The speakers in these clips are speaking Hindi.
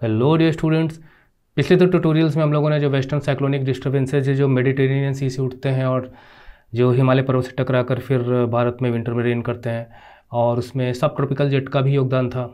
Hello dear students. पिछले दो ट्यूटोरियल्स में हम लोगों ने जो वेस्टर्न साइक्लोनिक डिस्टर्बेंसेज जो मेडिटेरेनियन सी से उठते हैं और जो हिमालय पर्वत से टकरा कर फिर भारत में विंटर में रेन करते हैं और उसमें सब ट्रॉपिकल जेट का भी योगदान था,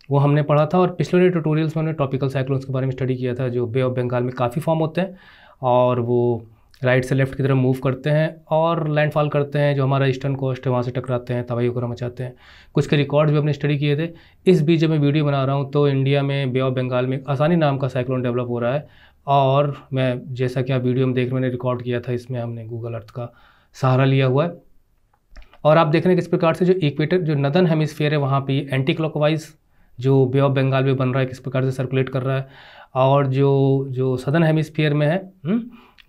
वो हमने पढ़ा था। और पिछले ट्यूटोरियल्स में हमने ट्रॉपिकल साइक्लोन्स के बारे में स्टडी किया था जो बे ऑफ बंगाल में काफ़ी फॉर्म होते हैं और वो राइट से लेफ्ट की तरफ मूव करते हैं और लैंडफॉल करते हैं। जो हमारा ईस्टर्न कोस्ट है वहाँ से टकराते हैं, तबाही वगैरह मचाते हैं। कुछ के रिकॉर्ड्स भी हमने स्टडी किए थे। इस बीच जब मैं वीडियो बना रहा हूँ तो इंडिया में बे ऑफ बंगाल में आसानी नाम का साइक्लोन डेवलप हो रहा है। और मैं जैसा कि आप वीडियो में देख मैंने रिकॉर्ड किया था, इसमें हमने गूगल अर्थ का सहारा लिया हुआ है। और आप देख रहे हैं किस प्रकार से जो इक्वेटर जो नदर्न हेमिस्फीयर है वहाँ पे एंटी क्लॉकवाइज जो बे ऑफ बंगाल में बन रहा है किस प्रकार से सर्कुलेट कर रहा है, और जो सदर्न हेमिस्फीयर में है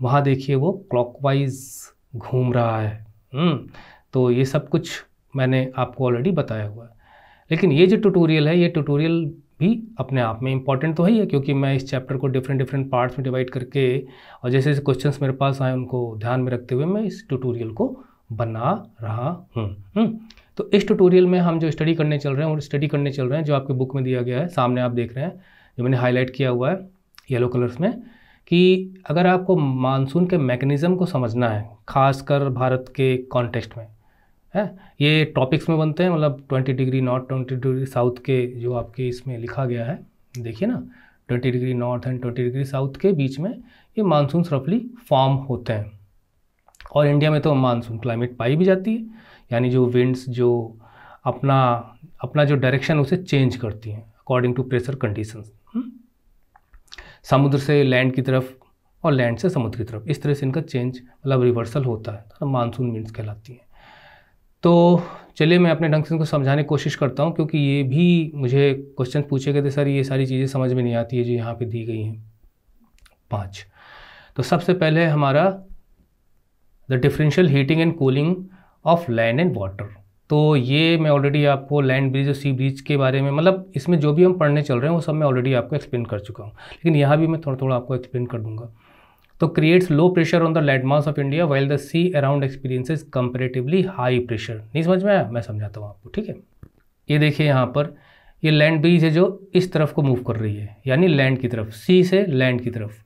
वहाँ देखिए वो क्लॉकवाइज घूम रहा है। तो ये सब कुछ मैंने आपको ऑलरेडी बताया हुआ है। लेकिन ये जो ट्यूटोरियल है ये ट्यूटोरियल भी अपने आप में इम्पॉर्टेंट तो है ही है, क्योंकि मैं इस चैप्टर को डिफरेंट पार्ट्स में डिवाइड करके और जैसे जैसे क्वेश्चंस मेरे पास आए उनको ध्यान में रखते हुए मैं इस ट्यूटोरियल को बना रहा हूँ। तो इस ट्यूटोरियल में हम जो स्टडी करने चल रहे हैं और स्टडी करने चल रहे हैं जो आपके बुक में दिया गया है, सामने आप देख रहे हैं जो मैंने हाईलाइट किया हुआ है येलो कलर्स में, कि अगर आपको मानसून के मैकेनिज़्म को समझना है खासकर भारत के कॉन्टेक्स्ट में है, ये टॉपिक्स में बनते हैं, मतलब 20 डिग्री नॉर्थ 20 डिग्री साउथ के जो आपके इसमें लिखा गया है देखिए ना, 20 degree north and 20 degree south के बीच में ये मानसून रफली फॉर्म होते हैं। और इंडिया में तो मानसून क्लाइमेट पाई भी जाती है, यानी जो विंड्स जो अपना जो डायरेक्शन उसे चेंज करती हैं अकॉर्डिंग टू प्रेशर कंडीशंस, समुद्र से लैंड की तरफ और लैंड से समुद्र की तरफ, इस तरह से इनका चेंज मतलब रिवर्सल होता है, तो मानसून विंड्स कहलाती हैं। तो चलिए मैं अपने ढंग से इनको समझाने की कोशिश करता हूँ, क्योंकि ये भी मुझे क्वेश्चन पूछे गए थे सर ये सारी चीज़ें समझ में नहीं आती है जो यहाँ पे दी गई हैं 5। तो सबसे पहले हमारा the differential heating and cooling of land and water. तो ये मैं ऑलरेडी आपको लैंड ब्रिज और सी ब्रिज के बारे में, मतलब इसमें जो भी हम पढ़ने चल रहे हैं वो सब मैं ऑलरेडी आपको एक्सप्लेन कर चुका हूँ, लेकिन यहाँ भी मैं थोड़ा थोड़ा आपको एक्सप्लेन कर दूंगा। तो creates low pressure on the land mass of India while the sea around experiences comparatively high pressure. नहीं समझ में आया? मैं समझाता हूँ आपको, ठीक है। ये देखिए यहाँ पर ये लैंड ब्रिज है जो इस तरफ को मूव कर रही है, यानी लैंड की तरफ, सी से लैंड की तरफ।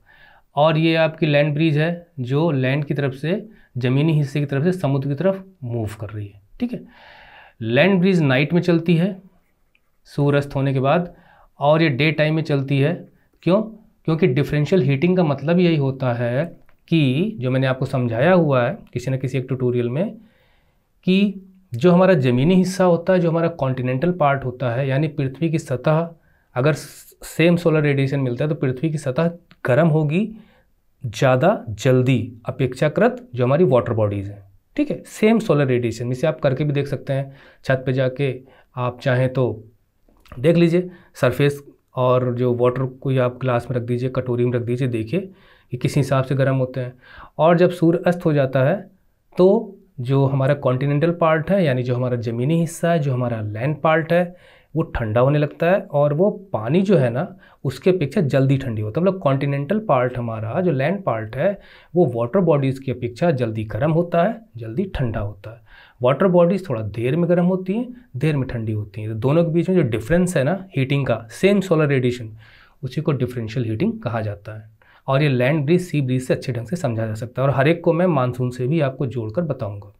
और ये आपकी लैंड ब्रिज है जो लैंड की तरफ से ज़मीनी हिस्से की तरफ से समुद्र की तरफ मूव कर रही है, ठीक है। लैंड ब्रिज नाइट में चलती है सूर्यास्त होने के बाद, और ये डे टाइम में चलती है। क्यों? क्योंकि डिफरेंशियल हीटिंग का मतलब यही होता है कि जो मैंने आपको समझाया हुआ है किसी न किसी एक ट्यूटोरियल में, कि जो हमारा ज़मीनी हिस्सा होता है, जो हमारा कॉन्टिनेंटल पार्ट होता है, यानी पृथ्वी की सतह, अगर सेम सोलर रेडिएशन मिलता है तो पृथ्वी की सतह गर्म होगी ज़्यादा जल्दी अपेक्षाकृत जो हमारी वाटर बॉडीज़ हैं, ठीक है। सेम सोलर रेडिएशन, इसे आप करके भी देख सकते हैं, छत पे जाके आप चाहें तो देख लीजिए सरफेस, और जो वाटर को आप ग्लास में रख दीजिए, कटोरी में रख दीजिए, देखिए कि किस हिसाब से गर्म होते हैं। और जब सूर्य अस्त हो जाता है तो जो हमारा कॉन्टिनेंटल पार्ट है, यानी जो हमारा ज़मीनी हिस्सा है, जो हमारा लैंड पार्ट है, वो ठंडा होने लगता है, और वो पानी जो है ना उसके अपेक्षा जल्दी ठंडी होता है। मतलब कॉन्टिनेंटल पार्ट हमारा जो लैंड पार्ट है वो वाटर बॉडीज़ की अपेक्षा जल्दी गर्म होता है, जल्दी ठंडा होता है। वाटर बॉडीज़ थोड़ा देर में गर्म होती हैं, देर में ठंडी होती हैं। तो दोनों के बीच में जो डिफरेंस है ना हीटिंग का, सेम सोलर रेडिएशन, उसी को डिफरेंशियल हीटिंग कहा जाता है। और ये लैंड ब्रिज सी ब्रिज से अच्छे ढंग से समझा जा सकता है, और हर एक को मैं मानसून से भी आपको जोड़कर बताऊँगा।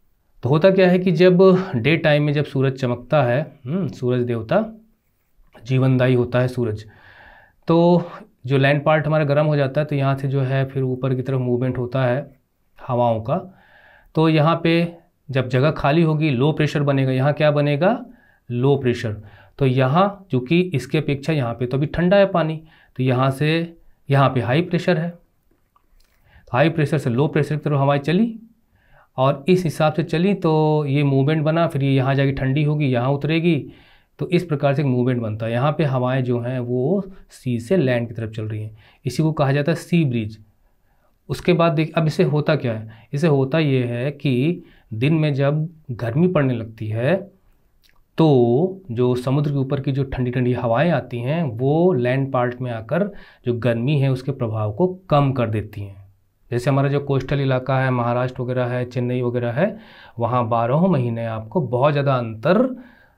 तो होता क्या है कि जब डे टाइम में जब सूरज चमकता है, सूरज देवता जीवनदायी होता है सूरज, तो जो लैंड पार्ट हमारा गर्म हो जाता है, तो यहाँ से जो है फिर ऊपर की तरफ मूवमेंट होता है हवाओं का। तो यहाँ पे जब जगह खाली होगी लो प्रेशर बनेगा, यहाँ क्या बनेगा? Low pressure. तो यहाँ चूँकि इसके अपेक्षा यहाँ पे तो अभी ठंडा है पानी, तो यहाँ से यहाँ पे हाई प्रेशर है, हाई प्रेशर से लो प्रेशर की तरफ हवाएं चली, और इस हिसाब से चली तो ये मूवमेंट बना, फिर ये यहाँ जाके ठंडी होगी, यहाँ उतरेगी, तो इस प्रकार से एक मूवमेंट बनता है। यहाँ पे हवाएं जो हैं वो सी से लैंड की तरफ चल रही हैं, इसी को कहा जाता है सी ब्रिज। उसके बाद देख, अब इसे होता क्या है? इसे होता ये है कि दिन में जब गर्मी पड़ने लगती है तो जो समुद्र के ऊपर की जो ठंडी ठंडी हवाएं आती हैं वो लैंड पार्ट में आकर जो गर्मी है उसके प्रभाव को कम कर देती हैं। जैसे हमारा जो कोस्टल इलाका है, महाराष्ट्र वगैरह है, चेन्नई वगैरह है, वहाँ 12 महीने आपको बहुत ज़्यादा अंतर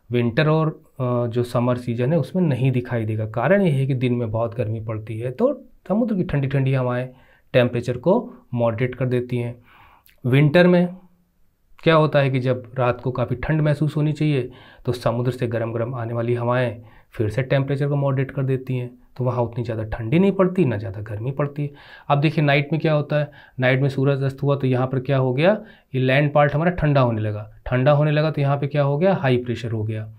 विंटर और जो समर सीजन है उसमें नहीं दिखाई देगा। कारण ये है कि दिन में बहुत गर्मी पड़ती है तो समुद्र की ठंडी ठंडी हवाएं टेम्परेचर को मॉडरेट कर देती हैं। विंटर में क्या होता है कि जब रात को काफ़ी ठंड महसूस होनी चाहिए तो समुद्र से गर्म गर्म आने वाली हवाएं फिर से टेम्परेचर को मॉडरेट कर देती हैं, तो वहाँ उतनी ज़्यादा ठंडी नहीं पड़ती, ना ज़्यादा गर्मी पड़ती है। अब देखिए नाइट में क्या होता है, नाइट में सूरज अस्त हुआ तो यहाँ पर क्या हो गया, ये लैंड पार्ट हमारा ठंडा होने लगा तो यहाँ पे क्या हो गया, हाई प्रेशर हो गया।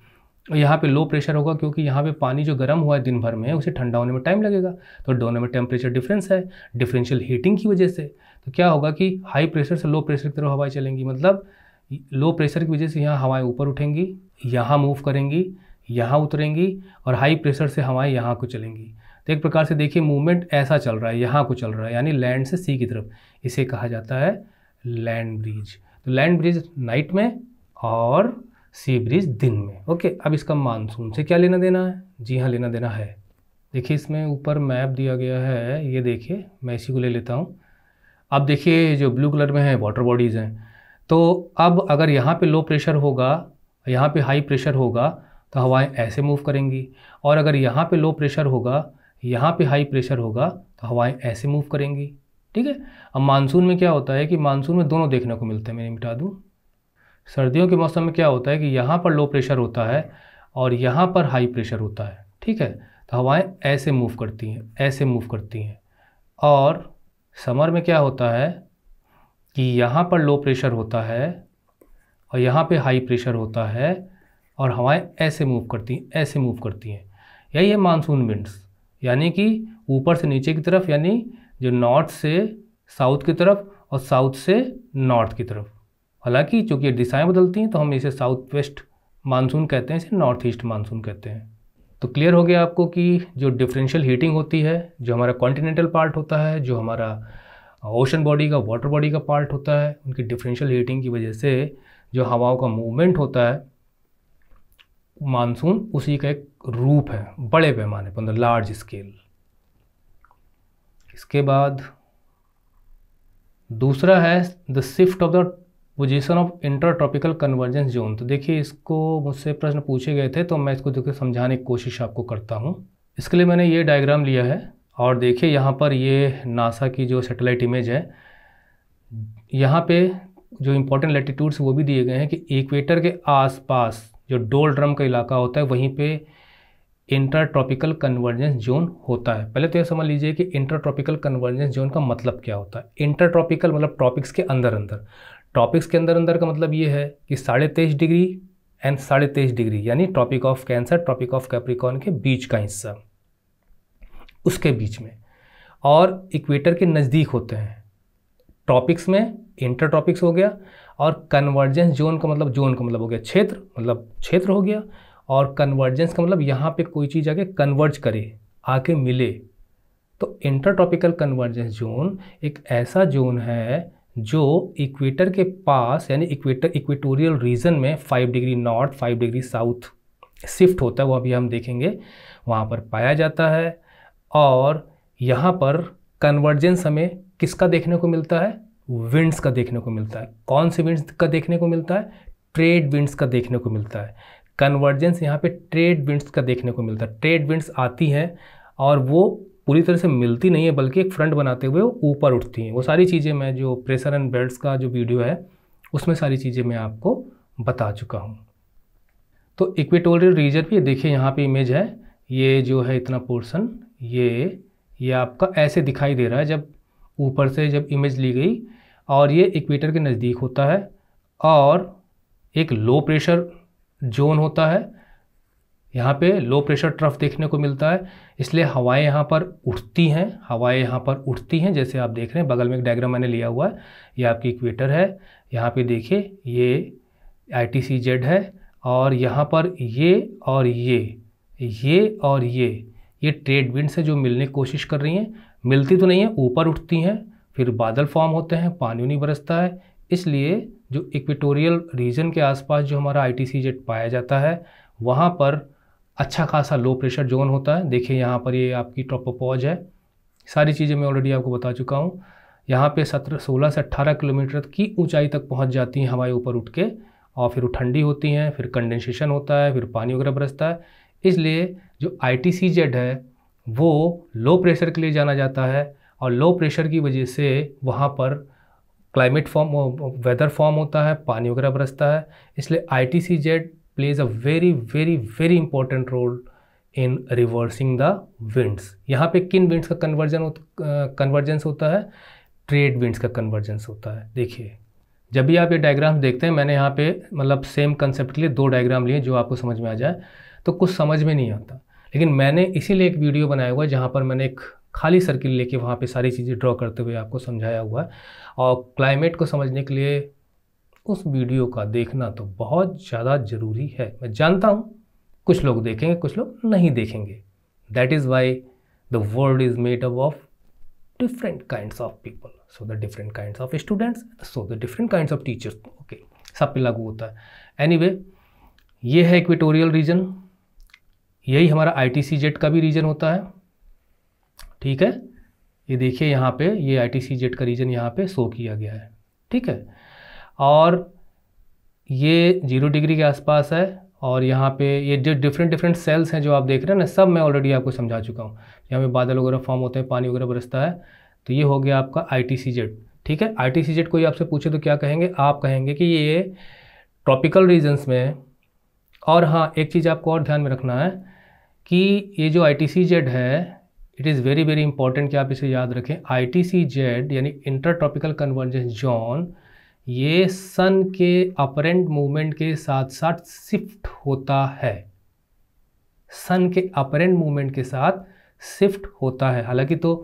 और यहाँ पे लो प्रेशर होगा क्योंकि यहाँ पे पानी जो गर्म हुआ है दिन भर में उसे ठंडा होने में टाइम लगेगा, तो दोनों में टेम्परेचर डिफरेंस है डिफरेंशियल हीटिंग की वजह से। तो क्या होगा कि हाई प्रेशर से लो प्रेशर की तरफ हवाएं चलेंगी, मतलब लो प्रेशर की वजह से यहाँ हवाएं ऊपर उठेंगी, यहाँ मूव करेंगी, यहाँ उतरेंगी, और हाई प्रेशर से हवाएं यहाँ को चलेंगी। तो एक प्रकार से देखिए मूवमेंट ऐसा चल रहा है, यहाँ को चल रहा है, यानी लैंड से सी की तरफ। इसे कहा जाता है लैंड ब्रिज। तो लैंड ब्रिज नाइट में और सी ब्रिज दिन में। ओके, अब इसका मानसून से क्या लेना देना है? जी हाँ, लेना देना है। देखिए इसमें ऊपर मैप दिया गया है, ये देखिए मैं इसी को ले लेता हूँ। अब देखिए जो ब्लू कलर में है वाटर बॉडीज़ हैं, तो अब अगर यहाँ पे लो प्रेशर होगा, यहाँ पे हाई प्रेशर होगा तो हवाएं ऐसे मूव करेंगी, और अगर यहाँ पे लो प्रेशर होगा, यहाँ पे हाई प्रेशर होगा तो हवाएं ऐसे मूव करेंगी। ठीक है। अब मानसून में क्या होता है कि मानसून में दोनों देखने को मिलते हैं। मैं मिटा दूँ। सर्दियों के मौसम में क्या होता है कि यहाँ पर लो प्रेशर होता है और यहाँ पर हाई प्रेशर होता है। ठीक है, तो हवाएं ऐसे मूव करती हैं, ऐसे मूव करती हैं। और समर में क्या होता है कि यहाँ पर लो प्रेशर होता है और यहाँ पे हाई प्रेशर होता है और हवाएं ऐसे मूव करती हैं, ऐसे मूव करती हैं। यही है मानसून विंड्स, यानी कि ऊपर से नीचे की तरफ, यानी जो नॉर्थ से साउथ की तरफ और साउथ से नॉर्थ की तरफ। हालांकि चूँकि ये दिशाएं बदलती हैं तो हम इसे साउथ वेस्ट मानसून कहते हैं, इसे नॉर्थ ईस्ट मानसून कहते हैं। तो क्लियर हो गया आपको कि जो डिफरेंशियल हीटिंग होती है, जो हमारा कॉन्टिनेंटल पार्ट होता है, जो हमारा ओशन बॉडी का, वाटर बॉडी का पार्ट होता है, उनकी डिफरेंशियल हीटिंग की वजह से जो हवाओं का मूवमेंट होता है, मानसून उसी का एक रूप है बड़े पैमाने पर, मतलब लार्ज स्केल। इसके बाद दूसरा है the shift of the position of inter tropical convergence zone. तो देखिए इसको मुझसे प्रश्न पूछे गए थे तो मैं इसको देखिए समझाने की कोशिश आपको करता हूँ। इसके लिए मैंने ये डायग्राम लिया है और देखिए यहाँ पर ये नासा की जो सैटेलाइट इमेज है, यहाँ पे जो इम्पोर्टेंट लैटिट्यूड्स वो भी दिए गए हैं कि इक्वेटर के आसपास जो डोलड्रम का इलाका होता है वहीं पे इंटर ट्रॉपिकल कन्वर्जेंस जोन होता है। पहले तो ये समझ लीजिए कि इंटर ट्रॉपिकल कन्वर्जेंस जोन का मतलब क्या होता है। इंटर ट्रॉपिकल मतलब ट्रॉपिक्स के अंदर अंदर, ट्रॉपिक्स के अंदर अंदर का मतलब ये है कि 23.5 डिग्री एंड 23.5 डिग्री, यानी tropic of cancer, tropic of capricorn के बीच का हिस्सा, उसके बीच में, और इक्वेटर के नज़दीक होते हैं। ट्रॉपिक्स में इंटर ट्रॉपिक्स हो गया, और कन्वर्जेंस जोन का मतलब हो गया क्षेत्र, मतलब क्षेत्र हो गया, और कन्वर्जेंस का मतलब यहाँ पे कोई चीज़ आके कन्वर्ज करे, आके मिले। तो इंटर ट्रॉपिकल कन्वर्जेंस जोन एक ऐसा जोन है जो इक्वेटर के पास, यानी इक्वेटोरियल रीजन में 5 degree north 5 degree south shift होता है, वो अभी हम देखेंगे, वहाँ पर पाया जाता है। और यहाँ पर कन्वर्जेंस हमें किसका देखने को मिलता है? विंड्स का देखने को मिलता है। कौन से विंड्स का देखने को मिलता है? ट्रेड विंड्स का देखने को मिलता है। कन्वर्जेंस यहाँ पे ट्रेड विंड्स का देखने को मिलता है। ट्रेड विंड्स आती हैं और वो पूरी तरह से मिलती नहीं है, बल्कि एक फ्रंट बनाते हुए वो ऊपर उठती हैं। वो सारी चीज़ें मैं जो प्रेशर एंड बेल्ट्स का जो वीडियो है उसमें सारी चीज़ें मैं आपको बता चुका हूँ। तो इक्वेटोरियल रीजन भी देखिए यहाँ पे इमेज है, ये जो है इतना पोर्शन, ये आपका ऐसे दिखाई दे रहा है जब ऊपर से जब इमेज ली गई, और ये इक्वेटर के नज़दीक होता है और एक लो प्रेशर जोन होता है। यहाँ पे लो प्रेशर ट्रफ देखने को मिलता है, इसलिए हवाएं यहाँ पर उठती हैं, जैसे आप देख रहे हैं। बगल में एक डायग्राम मैंने लिया हुआ है, ये आपकी इक्वेटर है, यहाँ पे देखिए ये ITCZ है, और यहाँ पर ये और ये ट्रेड विंड्स है जो मिलने की कोशिश कर रही हैं। मिलती तो नहीं है, ऊपर उठती हैं, फिर बादल फॉर्म होते हैं, पानी नहीं बरसता है। इसलिए जो इक्वेटोरियल रीजन के आसपास जो हमारा ITCZ पाया जाता है, वहाँ पर अच्छा खासा लो प्रेशर जोन होता है। देखिए यहाँ पर ये आपकी ट्रोपोपॉज है, सारी चीज़ें मैं ऑलरेडी आपको बता चुका हूँ। यहाँ पे 16 से 18 किलोमीटर की ऊंचाई तक पहुँच जाती हैं हवाएं ऊपर उठ के, और फिर वो ठंडी होती हैं, फिर कंडेंसेशन होता है, फिर पानी वगैरह बरसता है। इसलिए जो ITCZ है वो लो प्रेशर के लिए जाना जाता है, और लो प्रेशर की वजह से वहाँ पर क्लाइमेट फॉर्म, वेदर फॉर्म होता है, पानी वगैरह बरसता है। इसलिए ITCZ plays a very very very important role in reversing the winds. यहाँ पे किन विंड्स का कन्वर्जेंस होता है? ट्रेड विंड्स का कन्वर्जेंस होता है। देखिए, जब भी आप ये डायग्राम देखते हैं, मैंने यहाँ पे मतलब सेम कंसेप्ट के लिए 2 डायग्राम लिए जो आपको समझ में आ जाए, तो कुछ समझ में नहीं आता, लेकिन मैंने इसीलिए एक वीडियो बनाया हुआ है जहाँ पर मैंने एक खाली सर्किल लेके वहाँ पे सारी चीज़ें ड्रॉ करते हुए आपको समझाया हुआ है। और क्लाइमेट को समझने के लिए उस वीडियो का देखना तो बहुत ज़्यादा ज़रूरी है। मैं जानता हूँ कुछ लोग देखेंगे, कुछ लोग नहीं देखेंगे। That is why the world is made up of different kinds of people, so the different kinds of students, so the different kinds of teachers, okay, सब पे लागू होता है। anyway, ये है इक्वेटोरियल रीजन, यही हमारा ITCZ का भी रीजन होता है, ठीक है। ये देखिए यहाँ पे ये ITCZ का रीजन यहाँ पे शो किया गया है, ठीक है। और ये 0 डिग्री के आसपास है, और यहाँ पे ये जो डिफरेंट सेल्स हैं जो आप देख रहे हैं ना, सब मैं ऑलरेडी आपको समझा चुका हूँ। यहाँ पे बादल वगैरह फॉर्म होते हैं, पानी वगैरह बरसता है, तो ये हो गया आपका ITCZ, ठीक है। ITCZ कोई आपसे पूछे तो क्या कहेंगे? आप कहेंगे कि ये ट्रॉपिकल रीजन्स में। और हाँ, एक चीज़ आपको और ध्यान में रखना है कि ये जो ITCZ है, it is very very important कि आप इसे याद रखें। ITCZ यानी इंटर ट्रॉपिकल कन्वर्जेंस जोन, ये सन के अपरेंट मूवमेंट के साथ साथ शिफ्ट होता है, सन के अपरेंट मूवमेंट के साथ शिफ्ट होता है। हालांकि तो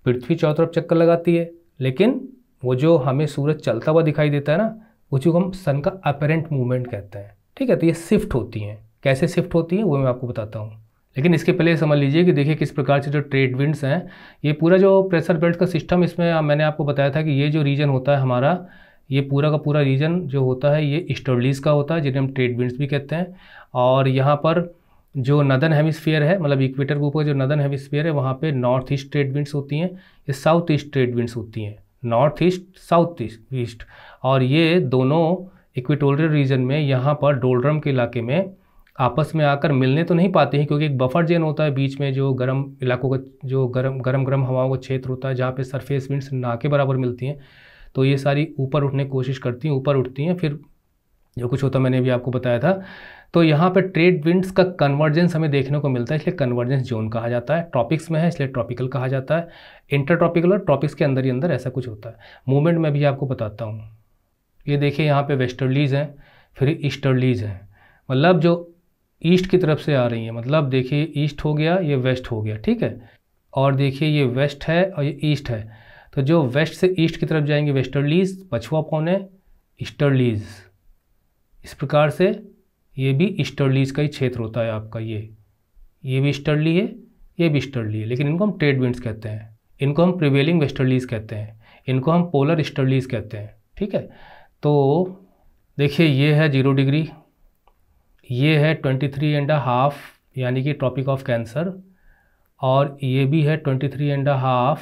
पृथ्वी चारों तरफ चक्कर लगाती है, लेकिन वो जो हमें सूरज चलता हुआ दिखाई देता है ना, उसी को हम सन का अपरेंट मूवमेंट कहते हैं, ठीक है। तो ये शिफ्ट होती हैं। कैसे शिफ्ट होती हैं वो मैं आपको बताता हूँ, लेकिन इसके पहले समझ लीजिए कि देखिए किस प्रकार से जो ट्रेड विंड्स हैं, ये पूरा जो प्रेशर बेल्ट का सिस्टम, इसमें मैंने आपको बताया था कि ये जो रीजन होता है हमारा, ये पूरा का पूरा रीजन जो होता है ये ईस्टर्लीज का होता है, जिन्हें हम ट्रेड विंड्स भी कहते हैं। और यहाँ पर जो नदर्न हेमिस्फीयर है, मतलब इक्वेटर के ऊपर जो नदर्न हेमिस्फीयर है, वहाँ पे नॉर्थ ईस्ट ट्रेड विंड्स होती हैं, ये साउथ ईस्ट ट्रेड विंड्स होती हैं, नॉर्थ ईस्ट साउथ ईस्ट। और ये दोनों इक्वेटोरियल रीजन में यहाँ पर डोलड्रम के इलाके में आपस में आकर मिलने तो नहीं पाते हैं, क्योंकि एक बफर जोन होता है बीच में, जो गर्म इलाकों का जो गर्म हवाओं का क्षेत्र होता है, जहाँ पे सरफेस विंड्स ना के बराबर मिलती हैं। तो ये सारी ऊपर उठने की कोशिश करती हैं, ऊपर उठती हैं, फिर जो कुछ होता है मैंने भी आपको बताया था। तो यहाँ पे ट्रेड विंड्स का कन्वर्जेंस हमें देखने को मिलता है, इसलिए कन्वर्जेंस जोन कहा जाता है। ट्रॉपिक्स में है इसलिए ट्रॉपिकल कहा जाता है। इंटर ट्रॉपिकल और ट्रॉपिक्स के अंदर ही अंदर ऐसा कुछ होता है। मूवमेंट में भी आपको बताता हूँ। ये देखिए यहाँ पे वेस्टर्लीज हैं, फिर ईस्टर्लीज हैं, मतलब जो ईस्ट की तरफ से आ रही हैं। मतलब देखिए ईस्ट हो गया, ये वेस्ट हो गया, ठीक है। और देखिए ये वेस्ट है और ये ईस्ट है, तो जो वेस्ट से ईस्ट की तरफ जाएंगे वेस्टर्लीज, पछुआ पौने ईस्टर्लीज। इस प्रकार से ये भी ईस्टर्लीज का ही क्षेत्र होता है आपका। ये भी ईस्टर्ली है, ये भी ईस्टर्ली है, लेकिन इनको हम ट्रेड विंड्स कहते हैं। इनको हम प्रिवेलिंग वेस्टर्लीज कहते हैं, इनको हम पोलर ईस्टर्लीज कहते हैं, ठीक है। तो देखिए ये है 0 डिग्री, ये है 23.5 यानी कि ट्रॉपिक ऑफ कैंसर, और ये भी है 23.5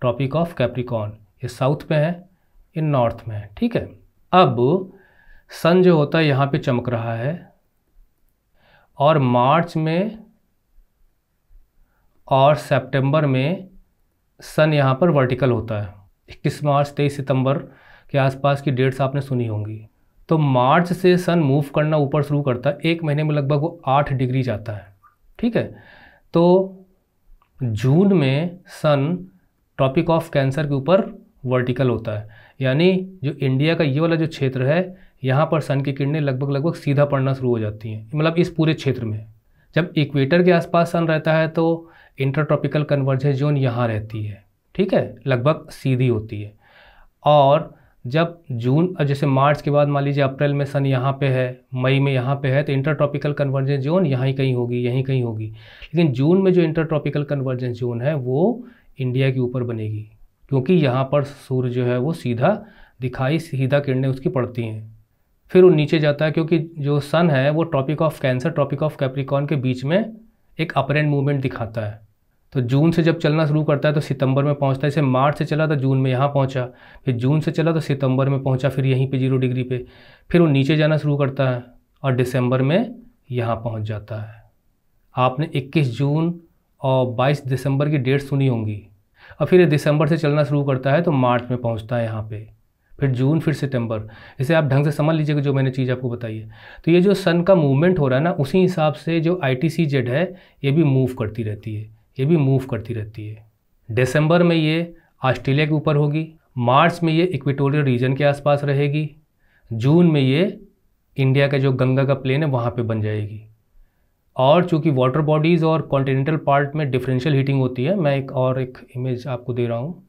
ट्रॉपिक ऑफ कैप्रिकॉर्न। ये साउथ में है, ये नॉर्थ में है, ठीक है। अब सन जो होता है यहाँ पे चमक रहा है, और मार्च में और सितंबर में सन यहाँ पर वर्टिकल होता है। 21 मार्च 23 सितंबर के आसपास की डेट्स आपने सुनी होंगी। तो मार्च से सन मूव करना ऊपर शुरू करता है, 1 महीने में लगभग वो 8 डिग्री जाता है, ठीक है। तो जून में सन ट्रॉपिक ऑफ कैंसर के ऊपर वर्टिकल होता है, यानी जो इंडिया का ये वाला जो क्षेत्र है, यहाँ पर सन की किरणें लगभग सीधा पड़ना शुरू हो जाती हैं, मतलब इस पूरे क्षेत्र में। जब इक्वेटर के आसपास सन रहता है तो इंटर ट्रॉपिकल कन्वर्जेंस जोन यहाँ रहती है, ठीक है, लगभग सीधी होती है। और जब जून, जैसे मार्च के बाद मान लीजिए अप्रैल में सन यहाँ पे है, मई में यहाँ पे है, तो इंटर ट्रॉपिकल कन्वर्जेंस जोन यहाँ ही कहीं होगी, यहीं कहीं होगी। लेकिन जून में जो इंटर ट्रॉपिकल कन्वर्जेंस जोन है वो इंडिया के ऊपर बनेगी, क्योंकि यहाँ पर सूर्य जो है वो सीधा किरणें उसकी पड़ती हैं। फिर वो नीचे जाता है, क्योंकि जो सन है वो tropic of cancer, tropic of capricorn के बीच में एक अपरेंट मूवमेंट दिखाता है। तो जून से जब चलना शुरू करता है तो सितंबर में पहुंचता है। जैसे मार्च से चला तो जून में यहाँ पहुंचा, फिर जून से चला तो सितंबर में पहुंचा, फिर यहीं पे 0 डिग्री पे, फिर वो नीचे जाना शुरू करता है और दिसंबर में यहाँ पहुंच जाता है। आपने 21 जून और 22 दिसंबर की डेट सुनी होंगी। और फिर ये दिसंबर से चलना शुरू करता है तो मार्च में पहुंचता है यहाँ पे, फिर जून, फिर सितंबर। इसे आप ढंग से समझ लीजिएगा जो मैंने चीज़ आपको बताई है। तो ये जो सन का मूवमेंट हो रहा है ना, उसी हिसाब से जो ITCZ है ये भी मूव करती रहती है, ये भी मूव करती रहती है। दिसंबर में ये ऑस्ट्रेलिया के ऊपर होगी, मार्च में ये इक्वेटोरियल रीजन के आसपास रहेगी, जून में ये इंडिया का जो गंगा का प्लेन है वहाँ पे बन जाएगी। और चूँकि वाटर बॉडीज़ और कॉन्टिनेंटल पार्ट में डिफरेंशियल हीटिंग होती है, मैं एक इमेज आपको दे रहा हूँ,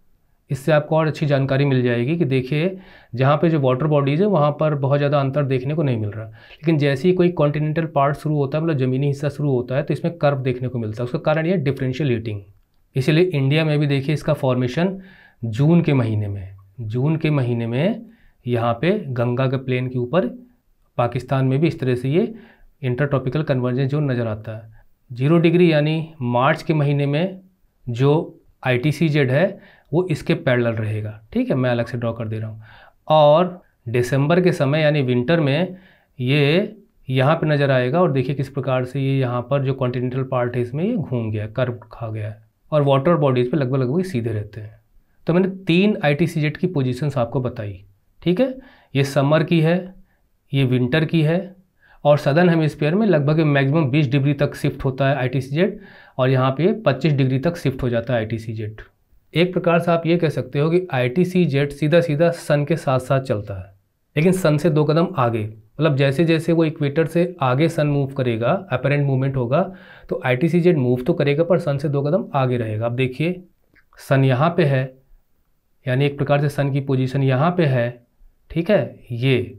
इससे आपको और अच्छी जानकारी मिल जाएगी कि देखिए जहाँ पे जो वाटर बॉडीज़ है वहाँ पर बहुत ज़्यादा अंतर देखने को नहीं मिल रहा, लेकिन जैसे ही कोई कॉन्टिनेंटल पार्ट शुरू होता है, मतलब ज़मीनी हिस्सा शुरू होता है, तो इसमें कर्व देखने को मिलता है। उसका कारण ये डिफरेंशियल हीटिंग। इसीलिए इंडिया में भी देखिए इसका फॉर्मेशन जून के महीने में यहाँ पे गंगा के प्लेन के ऊपर, पाकिस्तान में भी इस तरह से ये इंटरट्रॉपिकल कन्वर्जेंस जोन नज़र आता है। 0 डिग्री यानी मार्च के महीने में जो ITCZ है वो इसके पैरेलल रहेगा। ठीक है, मैं अलग से ड्रॉ कर दे रहा हूँ। और दिसंबर के समय यानी विंटर में ये यहाँ पे नज़र आएगा और देखिए किस प्रकार से ये यहाँ पर जो कॉन्टिनेंटल पार्ट है इसमें ये घूम गया है, कर्व खा गया है, और वाटर बॉडीज़ पे लगभग सीधे रहते हैं। तो मैंने 3 ITCZ की पोजीशंस आपको बताई। ठीक है, ये समर की है, ये विंटर की है, और सदर्न हेमिस्फीयर में लगभग मैक्सिमम 20 डिग्री तक शिफ्ट होता है ITCZ, और यहाँ पे 25 डिग्री तक शिफ्ट हो जाता है ITCZ। एक प्रकार से आप ये कह सकते हो कि ITCZ सीधा सीधा सन के साथ साथ चलता है, लेकिन सन से 2 कदम आगे। मतलब जैसे जैसे वो इक्वेटर से आगे सन मूव करेगा, अपरेंट मूवमेंट होगा, तो ITCZ मूव तो करेगा पर सन से 2 कदम आगे रहेगा। अब देखिए सन यहाँ पे है, यानी एक प्रकार से सन की पोजीशन यहाँ पे है। ठीक है, ये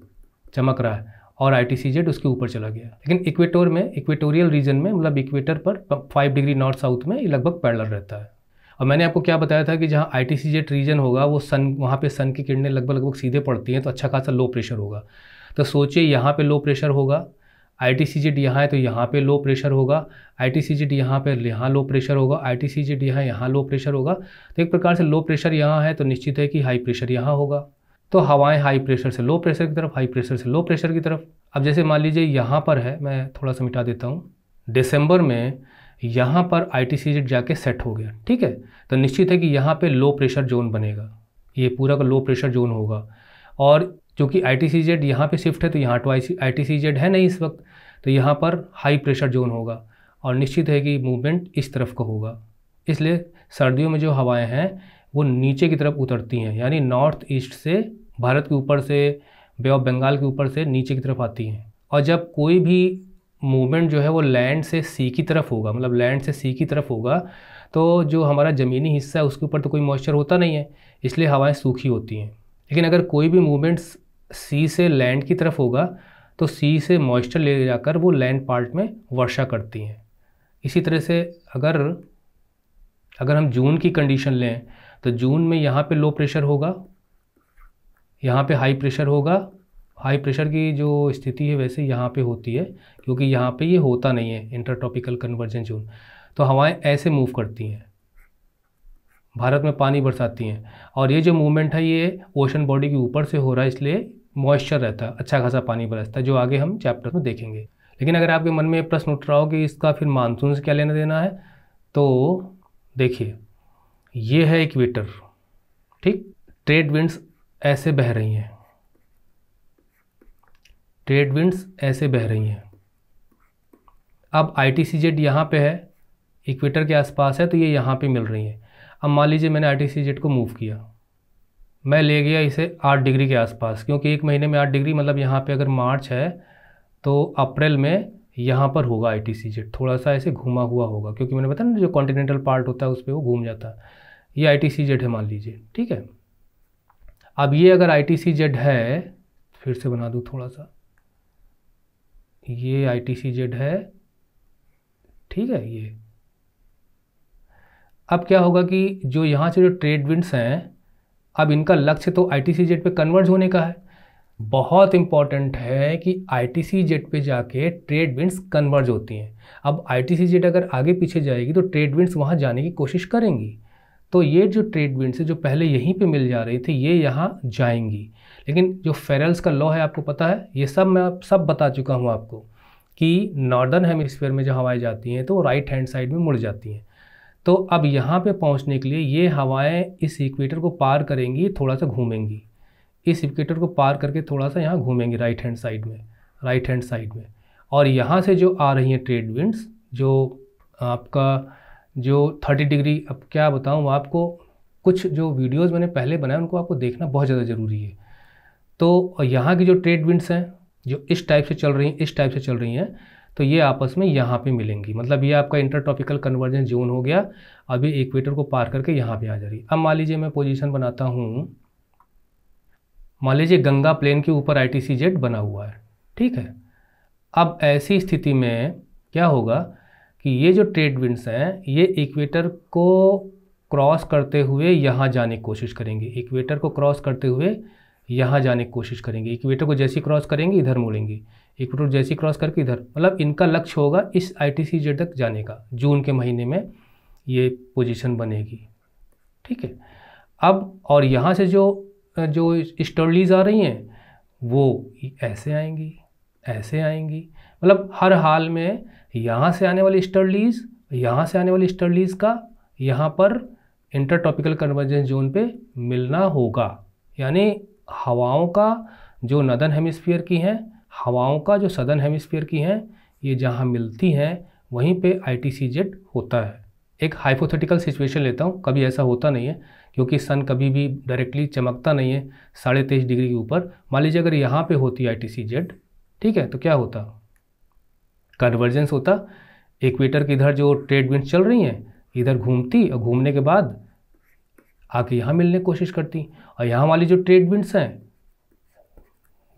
चमक रहा है और ITCZ उसके ऊपर चला गया। लेकिन इक्वेटर में, इक्वेटोरियल रीजन में, मतलब इक्वेटर पर 5 डिग्री नॉर्थ साउथ में ये लगभग पैरेलल रहता है। और मैंने आपको क्या बताया था कि जहाँ ITCZ रीजन होगा वो सन, वहाँ पे सन की किरणें लगभग सीधे पड़ती हैं, तो अच्छा खासा लो प्रेशर होगा। तो सोचिए यहाँ पे लो प्रेशर होगा, ITCZ यहाँ है तो यहाँ पे लो प्रेशर होगा, ITCZ यहाँ पे यहाँ लो प्रेशर होगा, ITCZ यहाँ लो प्रेशर होगा। तो एक प्रकार से लो प्रेशर यहाँ है तो निश्चित है कि हाई प्रेशर यहाँ होगा। तो हवाएं हाई प्रेशर से लो प्रेशर की तरफ, हाई प्रेशर से लो प्रेशर की तरफ। अब जैसे मान लीजिए यहाँ पर है, मैं थोड़ा सा मिटा देता हूँ, दिसंबर में यहाँ पर ITCZ जाके सेट हो गया। ठीक है, तो निश्चित है कि यहाँ पे लो प्रेशर जोन बनेगा, ये पूरा का लो प्रेशर जोन होगा। और क्योंकि ITCZ यहाँ पे शिफ्ट है तो यहाँ तो ITCZ है नहीं इस वक्त, तो यहाँ पर हाई प्रेशर जोन होगा और निश्चित है कि मूवमेंट इस तरफ का होगा। इसलिए सर्दियों में जो हवाएं हैं वो नीचे की तरफ उतरती हैं, यानी नॉर्थ ईस्ट से, भारत के ऊपर से, बे ऑफ बंगाल के ऊपर से नीचे की तरफ आती हैं। और जब कोई भी मूवमेंट जो है वो लैंड से सी की तरफ होगा, मतलब लैंड से सी की तरफ होगा, तो जो हमारा ज़मीनी हिस्सा है उसके ऊपर तो कोई मॉइस्चर होता नहीं है, इसलिए हवाएं सूखी होती हैं। लेकिन अगर कोई भी मूवमेंट सी से लैंड की तरफ होगा तो सी से मॉइस्चर ले जाकर वो लैंड पार्ट में वर्षा करती हैं। इसी तरह से अगर हम जून की कंडीशन लें तो जून में यहाँ पे लो प्रेशर होगा, यहाँ पे हाई प्रेशर होगा। हाई प्रेशर की जो स्थिति है वैसे यहाँ पे होती है, क्योंकि यहाँ पे ये होता नहीं है इंटरट्रॉपिकल कन्वर्जेंस जोन। तो हवाएं ऐसे मूव करती हैं, भारत में पानी बरसाती हैं, और ये जो मूवमेंट है ये ओशन बॉडी के ऊपर से हो रहा है, इसलिए मॉइस्चर रहता है, अच्छा खासा पानी बरसता है, जो आगे हम चैप्टर में देखेंगे। लेकिन अगर आपके मन में प्रश्न उठ रहा हो कि इसका फिर मानसून से क्या लेना देना है, तो देखिए ये है इक्वेटर। ठीक, ट्रेड विंड्स ऐसे बह रही हैं, ट्रेड विंड्स ऐसे बह रही हैं। अब ITCZ यहाँ पे है, इक्वेटर के आसपास है, तो ये यहाँ पे मिल रही है। अब मान लीजिए मैंने ITCZ को मूव किया, मैं ले गया इसे 8 डिग्री के आसपास, क्योंकि एक महीने में 8 डिग्री, मतलब यहाँ पे अगर मार्च है तो अप्रैल में यहाँ पर होगा ITCZ, थोड़ा सा ऐसे घुमा हुआ होगा, क्योंकि मैंने बताया ना जो कॉन्टिनेंटल पार्ट होता है उस पर वो घूम जाता है। ये ITCZ है मान लीजिए। ठीक है, अब ये अगर ITCZ है, फिर से बना दूँ थोड़ा सा, ये ITCZ है। ठीक है, ये अब क्या होगा कि जो यहाँ से जो ट्रेड विंड्स हैं, अब इनका लक्ष्य तो ITCZ पे कन्वर्ज होने का है। बहुत इंपॉर्टेंट है कि ITC-Z पे जाके ट्रेड विंड्स कन्वर्ज होती हैं। अब ITC-Z अगर आगे पीछे जाएगी तो ट्रेड विंड्स वहाँ जाने की कोशिश करेंगी। तो ये जो ट्रेड विंड्स है जो पहले यहीं पे मिल जा रही थी ये यहाँ जाएंगी। लेकिन जो फेरेल्स का लॉ है आपको पता है, ये सब मैं सब बता चुका हूँ आपको कि नॉर्दर्न हेमिस्फीयर में जो हवाएं जाती हैं तो राइट हैंड साइड में मुड़ जाती हैं। तो अब यहाँ पे पहुँचने के लिए ये हवाएं इस इक्वेटर को पार करेंगी, थोड़ा सा घूमेंगी, इस इक्वेटर को पार करके थोड़ा सा यहाँ घूमेंगी राइट हैंड साइड में। और यहाँ से जो आ रही हैं ट्रेड विंड्स, जो आपका जो 30 डिग्री, अब क्या बताऊँ आपको, कुछ जो वीडियोस मैंने पहले बनाए उनको आपको देखना बहुत ज़्यादा ज़रूरी है। तो यहाँ की जो ट्रेड विंड्स हैं जो इस टाइप से चल रही हैं, तो ये आपस में यहाँ पे मिलेंगी। मतलब ये आपका इंटरट्रॉपिकल कन्वर्जेंस जोन हो गया। अभी इक्वेटर को पार करके यहाँ पे आ जा रही। अब मान लीजिए मैं पोजीशन बनाता हूँ, मान लीजिए गंगा प्लेन के ऊपर ITC-Z बना हुआ है, ठीक है। अब ऐसी स्थिति में क्या होगा कि ये जो ट्रेड विंड्स हैं ये इक्वेटर को क्रॉस करते हुए यहाँ जाने की कोशिश करेंगे, इक्वेटर को क्रॉस करते हुए यहाँ जाने की कोशिश करेंगे। इक्वेटर को जैसे क्रॉस करेंगे इधर मुड़ेंगे, इक्वेटर जैसे क्रॉस करके इधर, मतलब इनका लक्ष्य होगा इस ITC-Z तक जाने का। जून के महीने में ये पोजीशन बनेगी, ठीक है। अब और यहाँ से जो स्टर्लीज आ रही हैं वो ऐसे आएंगी, मतलब हर हाल में यहाँ से आने वाली स्टर्लीज, यहाँ से आने वाली स्टर्लीज का यहाँ पर इंटरट्रॉपिकल कन्वर्जेंस जोन पे मिलना होगा। यानी हवाओं का जो नॉर्दर्न हेमिस्फीयर की हैं, हवाओं का जो सदर्न हेमिस्फीयर की हैं, ये जहाँ मिलती हैं वहीं पे ITC-Z होता है। एक हाइपोथेटिकल सिचुएशन लेता हूँ, कभी ऐसा होता नहीं है क्योंकि सन कभी भी डायरेक्टली चमकता नहीं है 23.5 डिग्री के ऊपर। मान लीजिए अगर यहाँ पे होती ITC-Z, ठीक है, तो क्या होता, कन्वर्जेंस होता। इक्वेटर के इधर जो ट्रेड विंड्स चल रही हैं इधर घूमती और घूमने के बाद आके यहाँ मिलने की कोशिश करती, और यहाँ वाली जो ट्रेड विंड्स हैं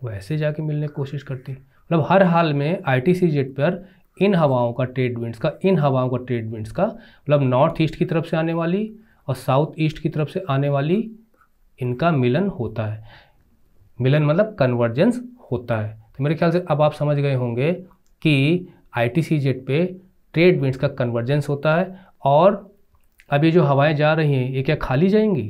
वो ऐसे जाके मिलने की कोशिश करती। मतलब हर हाल में ITC-Z पर इन हवाओं का ट्रेड विंड्स का मतलब नॉर्थ ईस्ट की तरफ से आने वाली और साउथ ईस्ट की तरफ से आने वाली इनका मिलन होता है। मिलन मतलब कन्वर्जेंस होता है। तो मेरे ख्याल से अब आप समझ गए होंगे कि ITC-Z पे ट्रेड विंड्स का कन्वर्जेंस होता है। और अब ये जो हवाएं जा रही हैं ये क्या खाली जाएंगी?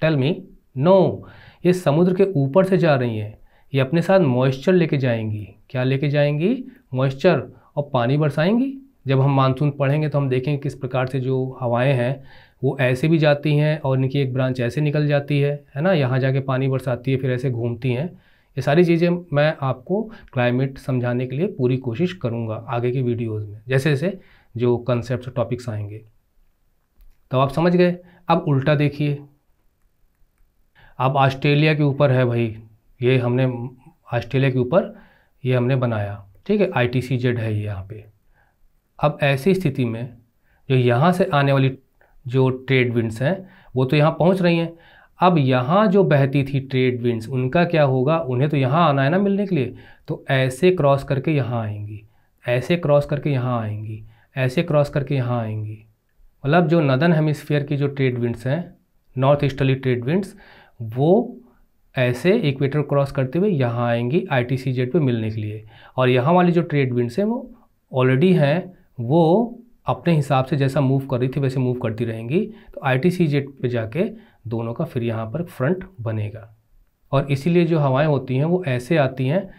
Tell me. नो, ये समुद्र के ऊपर से जा रही हैं, ये अपने साथ मॉइस्चर लेके जाएंगी। क्या लेके जाएंगी? मॉइस्चर, और पानी बरसाएंगी। जब हम मानसून पढ़ेंगे तो हम देखेंगे किस प्रकार से जो हवाएं हैं वो ऐसे भी जाती हैं और इनकी एक ब्रांच ऐसे निकल जाती है ना, यहाँ जाके पानी बरसाती है, फिर ऐसे घूमती हैं। ये सारी चीज़ें मैं आपको क्लाइमेट समझाने के लिए पूरी कोशिश करूँगा आगे की वीडियोज़ में, जैसे जैसे जो कंसेप्ट और टॉपिक्स आएंगे। तो आप समझ गए। अब उल्टा देखिए, अब ऑस्ट्रेलिया के ऊपर है भाई, ये हमने ऑस्ट्रेलिया के ऊपर ये हमने बनाया, ठीक है, ITC-Z है ये यहाँ पे। अब ऐसी स्थिति में जो यहाँ से आने वाली जो ट्रेड विंड्स हैं वो तो यहाँ पहुँच रही हैं। अब यहाँ जो बहती थी ट्रेड विंड्स उनका क्या होगा, उन्हें तो यहाँ आना है ना मिलने के लिए, तो ऐसे क्रॉस करके यहाँ आएंगी, ऐसे क्रॉस करके यहाँ आएंगी, ऐसे क्रॉस करके यहाँ आएंगी। मतलब जो नॉर्दर्न हेमिस्फीयर की जो ट्रेड विंड्स हैं, नॉर्थ ईस्टर्ली ट्रेड विंड्स, वो ऐसे इक्वेटर क्रॉस करते हुए यहाँ आएंगी ITC-Z पे मिलने के लिए। और यहाँ वाली जो ट्रेड विंड्स हैं वो ऑलरेडी हैं, वो अपने हिसाब से जैसा मूव कर रही थी वैसे मूव करती रहेंगी। तो ITC-Z पे जाके दोनों का फिर यहाँ पर फ्रंट बनेगा। और इसीलिए जो हवाएं होती हैं वो ऐसे आती हैं,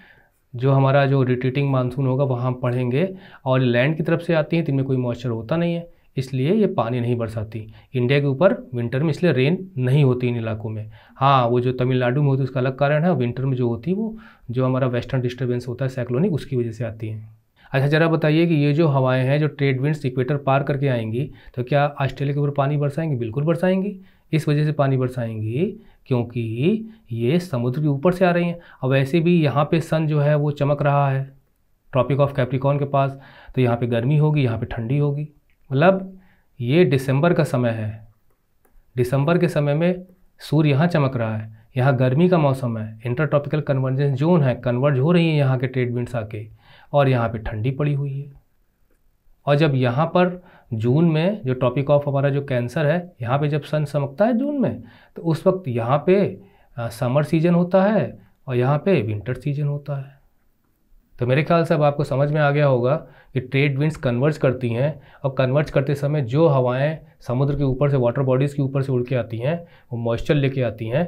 जो हमारा जो रिट्रीटिंग मानसून होगा वहाँ हम पढ़ेंगे, और लैंड की तरफ से आती हैं तो इनमें कोई मॉइस्चर होता नहीं है, इसलिए ये पानी नहीं बरसाती। इंडिया के ऊपर विंटर में इसलिए रेन नहीं होती इन इलाकों में। हाँ, वो जो तमिलनाडु में होती है उसका अलग कारण है, विंटर में जो होती है वो जो हमारा वेस्टर्न डिस्टर्बेंस होता है साइक्लोनिक, उसकी वजह से आती हैं। अच्छा, ज़रा बताइए कि ये जो हवाएं हैं जो ट्रेड विंड्स इक्वेटर पार करके आएंगी तो क्या ऑस्ट्रेलिया के ऊपर पानी बरसाएंगी? बिल्कुल बरसाएंगी। इस वजह से पानी बरसाएंगी क्योंकि ये समुद्र के ऊपर से आ रही हैं। और वैसे भी यहाँ पे सन जो है वो चमक रहा है ट्रॉपिक ऑफ कैप्रिकॉर्न के पास, तो यहाँ पे गर्मी होगी, यहाँ पे ठंडी होगी। मतलब ये दिसंबर का समय है, दिसंबर के समय में सूर्य यहाँ चमक रहा है, यहाँ गर्मी का मौसम है, इंटरट्रॉपिकल कन्वर्जेंस जोन है, कन्वर्ज हो रही है यहाँ के ट्रेड विंड्स आके, और यहाँ पे ठंडी पड़ी हुई है। और जब यहाँ पर जून में जो टॉपिक ऑफ हमारा जो कैंसर है, यहाँ पे जब सन चमकता है जून में, तो उस वक्त यहाँ पे समर सीजन होता है और यहाँ पे विंटर सीजन होता है। तो मेरे ख्याल से अब आपको समझ में आ गया होगा कि ट्रेड विंड्स कन्वर्ज करती हैं और कन्वर्ज करते समय जो हवाएं समुद्र के ऊपर से, वाटर बॉडीज़ के ऊपर से उड़ के आती हैं, वो मॉइस्चर लेके आती हैं,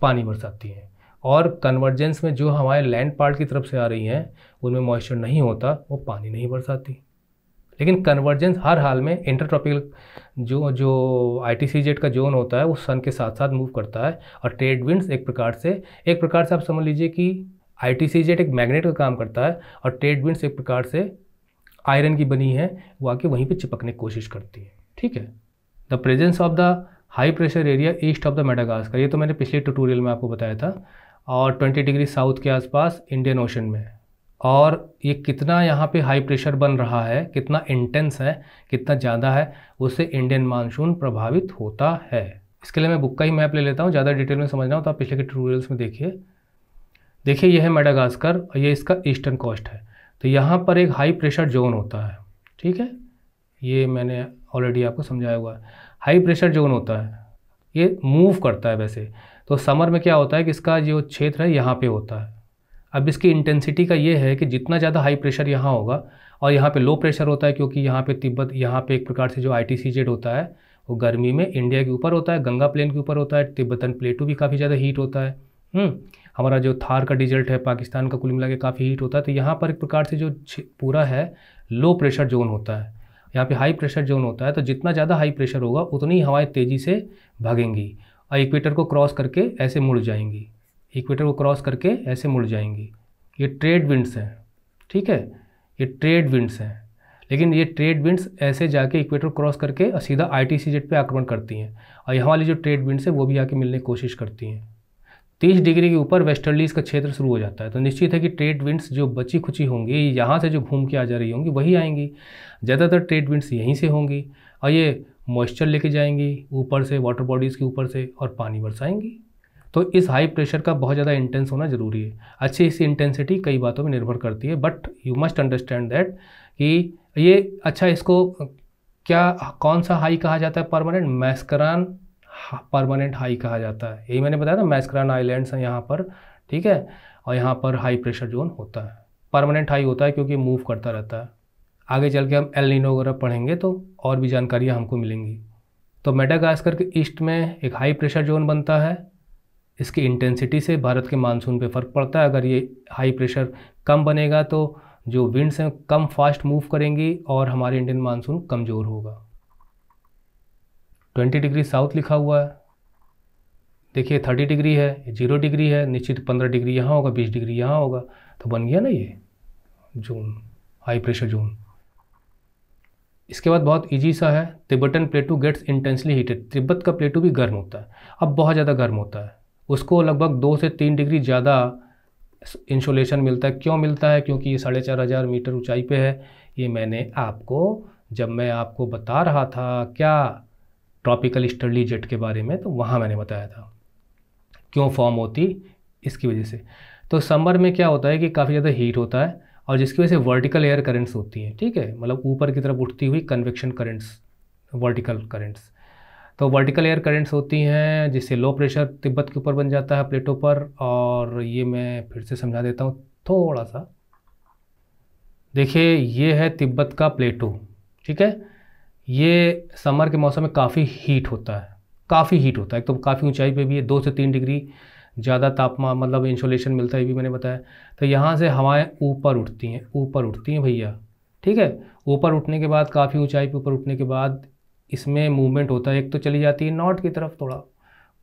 पानी बरसाती हैं। और कन्वर्जेंस में जो हवाएं लैंड पार्ट की तरफ से आ रही हैं उनमें मॉइस्चर नहीं होता, वो पानी नहीं बरसाती। लेकिन कन्वर्जेंस हर हाल में इंटरट्रॉपिकल जो ITCZ का जोन होता है वो सन के साथ साथ मूव करता है। और ट्रेड विंड्स एक प्रकार से आप समझ लीजिए कि ITCZ एक मैग्नेट का काम करता है और ट्रेड विंड्स एक प्रकार से आयरन की बनी है, वो आके वहीं पे चिपकने की कोशिश करती है। ठीक है। The presence of the high pressure area east of the Madagascar, ये तो मैंने पिछले ट्यूटोरियल में आपको बताया था, और 20 डिग्री साउथ के आसपास इंडियन ओशन में। और ये कितना यहाँ पे हाई प्रेशर बन रहा है, कितना इंटेंस है, कितना ज़्यादा है, उससे इंडियन मानसून प्रभावित होता है। इसके लिए मैं बुक का ही मैप ले लेता हूँ, ज़्यादा डिटेल में समझना हो तो आप पिछले के ट्यूटोरियल्स में देखिए ये है मेडागास्कर और ये इसका ईस्टर्न कोस्ट है। तो यहाँ पर एक हाई प्रेशर जोन होता है। ठीक है, ये मैंने ऑलरेडी आपको समझाया हुआ है। हाई प्रेशर जोन होता है, ये मूव करता है वैसे। तो समर में क्या होता है कि इसका जो क्षेत्र है यहाँ पे होता है। अब इसकी इंटेंसिटी का ये है कि जितना ज़्यादा हाई प्रेशर यहाँ होगा, और यहाँ पे लो प्रेशर होता है क्योंकि यहाँ पे तिब्बत, यहाँ पे एक प्रकार से जो ITCZ होता है वो गर्मी में इंडिया के ऊपर होता है, गंगा प्लेन के ऊपर होता है, तिब्बतन प्लेटू भी काफ़ी ज़्यादा हीट होता है। हमारा जो थार का डिजर्ट है पाकिस्तान का, कुल मिला के काफ़ी हीट होता है। तो यहाँ पर एक प्रकार से जो पूरा है लो प्रेशर जोन होता है, यहाँ पे हाई प्रेशर जोन होता है। तो जितना ज़्यादा हाई प्रेशर होगा उतनी ही हवाएं तेज़ी से भागेंगी और इक्वेटर को क्रॉस करके ऐसे मुड़ जाएंगी, इक्वेटर को क्रॉस करके ऐसे मुड़ जाएंगी। ये ट्रेड विंड्स हैं। ठीक है, ये ट्रेड विंड्स हैं। लेकिन ये ट्रेड विंड्स ऐसे जाके इक्वेटर क्रॉस करके सीधा ITCZ पे आक्रमण करती हैं, और यहाँ वाली जो ट्रेड विंड्स है वो भी आके मिलने की कोशिश करती हैं। 30 डिग्री के ऊपर वेस्टर्लीज का क्षेत्र शुरू हो जाता है। तो निश्चित है कि ट्रेड विंड्स जो बची खुची होंगी, यहाँ से जो घूम के आ जा रही होंगी वही आएंगी। ज़्यादातर ट्रेड विंड्स यहीं से होंगी और ये मॉइस्चर लेके जाएंगी ऊपर से, वाटर बॉडीज़ के ऊपर से, और पानी बरसाएंगी। तो इस हाई प्रेशर का बहुत ज़्यादा इंटेंस होना ज़रूरी है। अच्छी इस इंटेंसिटी कई बातों में निर्भर करती है, but you must understand that कि ये अच्छा, इसको क्या कौन सा हाई कहा जाता है परमानेंट? मैस्करान परमानेंट हाई कहा जाता है। यही मैंने बताया ना, मैस्करान आइलैंड्स हैं यहाँ पर। ठीक है, और यहाँ पर हाई प्रेशर जोन होता है, परमानेंट हाई होता है क्योंकि मूव करता रहता है। आगे चल के हम एल नीनो वगैरह पढ़ेंगे तो और भी जानकारियाँ हमको मिलेंगी। तो मेडागास्कर के ईस्ट में एक हाई प्रेशर जोन बनता है। इसकी इंटेंसिटी से भारत के मानसून पे फ़र्क पड़ता है। अगर ये हाई प्रेशर कम बनेगा तो जो विंड्स हैं कम फास्ट मूव करेंगी और हमारे इंडियन मानसून कमज़ोर होगा। 20 डिग्री साउथ लिखा हुआ है, देखिए 30 डिग्री है, 0 डिग्री है, निश्चित 15 डिग्री यहाँ होगा, 20 डिग्री यहाँ होगा। तो बन गया ना ये जोन, हाई प्रेशर जोन। इसके बाद बहुत इजी सा है, Tibetan plateau gets intensely heated. Tibet का प्लेटू भी गर्म होता है, अब बहुत ज़्यादा गर्म होता है। उसको लगभग 2 से 3 डिग्री ज़्यादा इंसोलेशन मिलता है। क्यों मिलता है? क्योंकि ये 4500 मीटर ऊंचाई पे है। ये मैंने आपको, जब मैं आपको बता रहा था क्या ट्रॉपिकल ईस्टर्ली जेट के बारे में, तो वहाँ मैंने बताया था क्यों फॉर्म होती, इसकी वजह से। तो समर में क्या होता है कि काफ़ी ज़्यादा हीट होता है और जिसकी वजह से वर्टिकल एयर करंट्स होती हैं। ठीक है, मतलब ऊपर की तरफ उठती हुई कन्वेक्शन करंट्स, वर्टिकल करंट्स। तो वर्टिकल एयर करंट्स होती हैं जिससे लो प्रेशर तिब्बत के ऊपर बन जाता है, प्लेटों पर। और ये मैं फिर से समझा देता हूँ थोड़ा सा। देखिए ये है तिब्बत का प्लेटो। ठीक है, ये समर के मौसम में काफ़ी हीट होता है, काफ़ी हीट होता है। तो काफ़ी ऊंचाई पे भी है, 2 से 3 डिग्री ज़्यादा तापमान, मतलब इंसोलेशन मिलता है, ये भी मैंने बताया। तो यहाँ से हवाएं ऊपर उठती हैं, ऊपर उठती हैं भैया। ठीक है, ऊपर उठने के बाद, काफ़ी ऊंचाई पे ऊपर उठने के बाद इसमें मूवमेंट होता है। एक तो चली जाती है नॉर्थ की तरफ, थोड़ा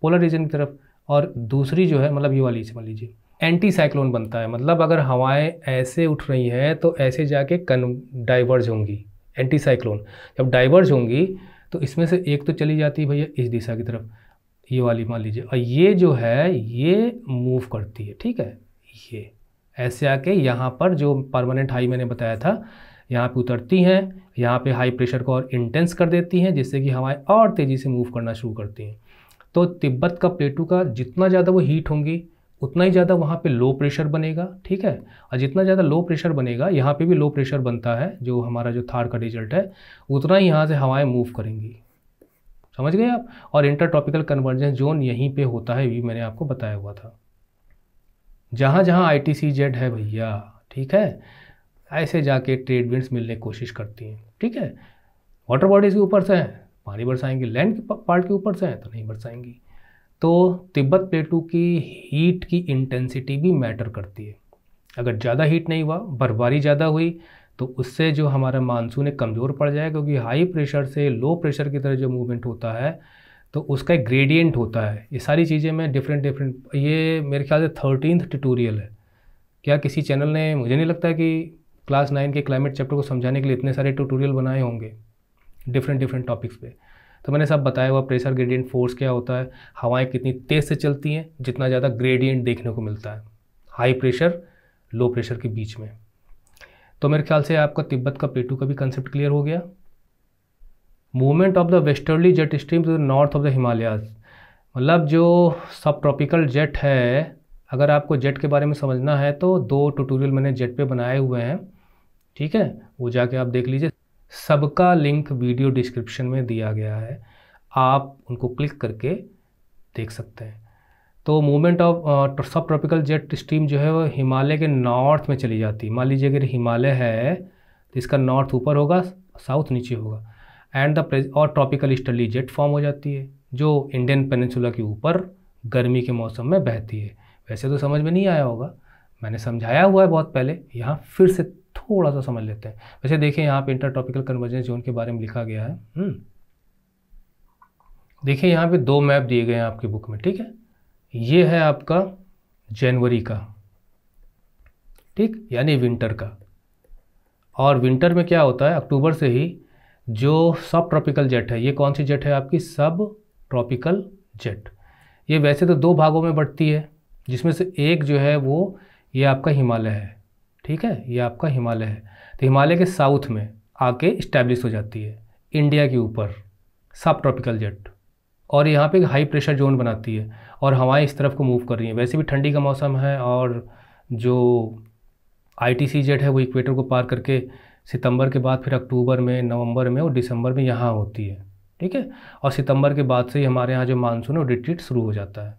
पोलर रीजन की तरफ, और दूसरी जो है, मतलब ये वाली समझ लीजिए, एंटी साइक्लोन बनता है। मतलब अगर हवाएं ऐसे उठ रही हैं तो ऐसे जाके डाइवर्ज होंगी, एंटी साइक्लोन जब डाइवर्ज होंगी तो इसमें से एक तो चली जाती है भैया इस दिशा की तरफ, ये वाली मान लीजिए, और ये जो है ये मूव करती है। ठीक है, ये ऐसे आके यहाँ पर जो परमानेंट हाई मैंने बताया था, यहाँ पे उतरती हैं, यहाँ पे हाई प्रेशर को और इंटेंस कर देती हैं, जिससे कि हवाएं और तेज़ी से मूव करना शुरू करती हैं। तो तिब्बत का प्लेटू का जितना ज़्यादा वो हीट होंगी उतना ही ज़्यादा वहाँ पे लो प्रेशर बनेगा। ठीक है, और जितना ज़्यादा लो प्रेशर बनेगा, यहाँ पे भी लो प्रेशर बनता है, जो हमारा जो थार का रिजल्ट है, उतना ही यहाँ से हवाएं मूव करेंगी। समझ गए आप। और इंटर ट्रॉपिकल कन्वर्जेंस जोन यहीं पे होता है, ये मैंने आपको बताया हुआ था, जहाँ जहाँ ITCZ है भैया, ठीक है, ऐसे जाके ट्रेड विंड्स मिलने की कोशिश करती हैं, ठीक है। वाटर बॉडीज़ के ऊपर से हैं पानी बरसाएंगी, लैंड के पार्ट के ऊपर से हैं तो नहीं बरसाएंगी। तो तिब्बत प्लेटू की हीट की इंटेंसिटी भी मैटर करती है। अगर ज़्यादा हीट नहीं हुआ, बर्फबारी ज़्यादा हुई, तो उससे जो हमारा मानसून है कमज़ोर पड़ जाएगा, क्योंकि हाई प्रेशर से लो प्रेशर की तरह जो मूवमेंट होता है तो उसका एक ग्रेडियंट होता है। ये सारी चीज़ें मैं डिफरेंट ये मेरे ख्याल से 13th ट्यूटोरियल है क्या किसी चैनल ने, मुझे नहीं लगता कि क्लास 9 के क्लाइमेट चैप्टर को समझाने के लिए इतने सारे ट्यूटोरियल बनाए होंगे डिफरेंट टॉपिक्स पे। तो मैंने सब बताया हुआ, प्रेशर ग्रेडियंट, फोर्स क्या होता है, हवाएं कितनी तेज़ से चलती हैं, जितना ज़्यादा ग्रेडियंट देखने को मिलता है हाई प्रेशर लो प्रेशर के बीच में। तो मेरे ख्याल से आपका तिब्बत का प्लेटू का भी कंसेप्ट क्लियर हो गया। Movement of the westerly jet stream to the north of the Himalayas, मतलब जो सब ट्रॉपिकल जेट है, अगर आपको जेट के बारे में समझना है तो 2 ट्यूटोरियल मैंने जेट पे बनाए हुए हैं, ठीक है, वो जाके आप देख लीजिए। सबका लिंक वीडियो डिस्क्रिप्शन में दिया गया है, आप उनको क्लिक करके देख सकते हैं। तो मूवमेंट ऑफ सब ट्रॉपिकल जेट स्ट्रीम जो है वो हिमालय के नॉर्थ में चली जाती है। मान लीजिए अगर हिमालय है तो इसका नॉर्थ ऊपर होगा, साउथ नीचे होगा, एंड और ट्रॉपिकल ईस्टर्ली जेट फॉर्म हो जाती है जो इंडियन पेनिनसुला के ऊपर गर्मी के मौसम में बहती है। वैसे तो समझ में नहीं आया होगा, मैंने समझाया हुआ है बहुत पहले, यहाँ फिर से थोड़ा सा समझ लेते हैं। वैसे देखिए यहाँ पे इंटर ट्रॉपिकल कन्वर्जेंस जोन के बारे में लिखा गया है। देखिए यहाँ पे 2 मैप दिए गए हैं आपकी बुक में, ठीक है। ये है आपका जनवरी का, ठीक, यानी विंटर का। और विंटर में क्या होता है, अक्टूबर से ही जो सब ट्रॉपिकल जेट है, ये कौन सी जेट है आपकी, सब ट्रॉपिकल जेट। ये वैसे तो 2 भागों में बढ़ती है, जिसमें से एक जो है वो ये आपका हिमालय है, ठीक है, ये आपका हिमालय है। तो हिमालय के साउथ में आके इस्टेब्लिश हो जाती है इंडिया के ऊपर सब ट्रॉपिकल जेट, और यहाँ पे हाई प्रेशर जोन बनाती है और हवाएं इस तरफ को मूव कर रही हैं। वैसे भी ठंडी का मौसम है और जो ITCZ है वो इक्वेटर को पार करके सितंबर के बाद फिर अक्टूबर में, नवंबर में और दिसंबर में यहाँ होती है, ठीक है। और सितंबर के बाद से ही हमारे यहाँ जो मानसून है वो रिट्रीट शुरू हो जाता है।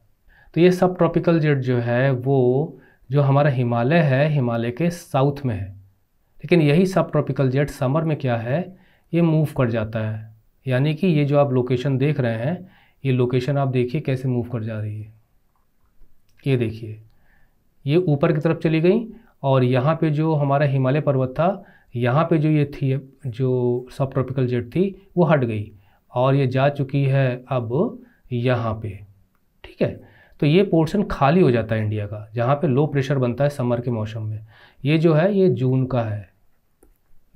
तो ये सब ट्रॉपिकल जेट जो है वो जो हमारा हिमालय है, हिमालय के साउथ में है, लेकिन यही सब ट्रॉपिकल जेट समर में क्या है, ये मूव कर जाता है। यानी कि ये जो आप लोकेशन देख रहे हैं, ये लोकेशन आप देखिए कैसे मूव कर जा रही है। ये देखिए, ये ऊपर की तरफ चली गई और यहाँ पे जो हमारा हिमालय पर्वत था, यहाँ पे जो ये थी, जो सब ट्रॉपिकल जेट थी वो हट गई और ये जा चुकी है अब यहाँ पे, ठीक है। तो ये पोर्शन खाली हो जाता है इंडिया का, जहाँ पे लो प्रेशर बनता है समर के मौसम में। ये जो है ये जून का है,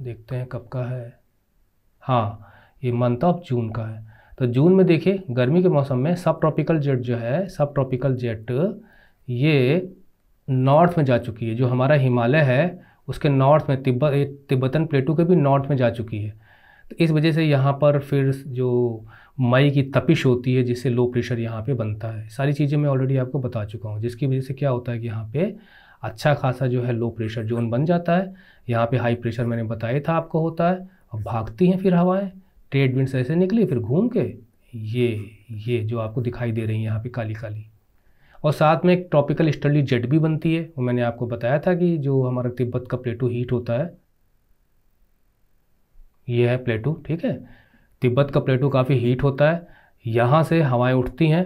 देखते हैं कब का है, हाँ ये मंथ ऑफ जून का है। तो जून में देखिए गर्मी के मौसम में सब ट्रॉपिकल जेट जो है, सब ट्रॉपिकल जेट ये नॉर्थ में जा चुकी है। जो हमारा हिमालय है उसके नॉर्थ में तिब्बतन प्लेटू के भी नॉर्थ में जा चुकी है। तो इस वजह से यहाँ पर फिर जो मई की तपिश होती है जिससे लो प्रेशर यहाँ पे बनता है। सारी चीज़ें मैं ऑलरेडी आपको बता चुका हूँ, जिसकी वजह से क्या होता है कि यहाँ पे अच्छा खासा जो है लो प्रेशर जोन बन जाता है। यहाँ पे हाई प्रेशर मैंने बताया था आपको होता है, और भागती हैं फिर हवाएं, ट्रेड विंड्स ऐसे निकली फिर घूम के ये जो आपको दिखाई दे रही है यहाँ पे काली काली। और साथ में एक ट्रॉपिकल ईस्टर्ली जेट भी बनती है, वो मैंने आपको बताया था कि जो हमारा तिब्बत का प्लेटू हीट होता है, ये है प्लेटू, ठीक है। तिब्बत का प्लेटू काफ़ी हीट होता है, यहाँ से हवाएं उठती हैं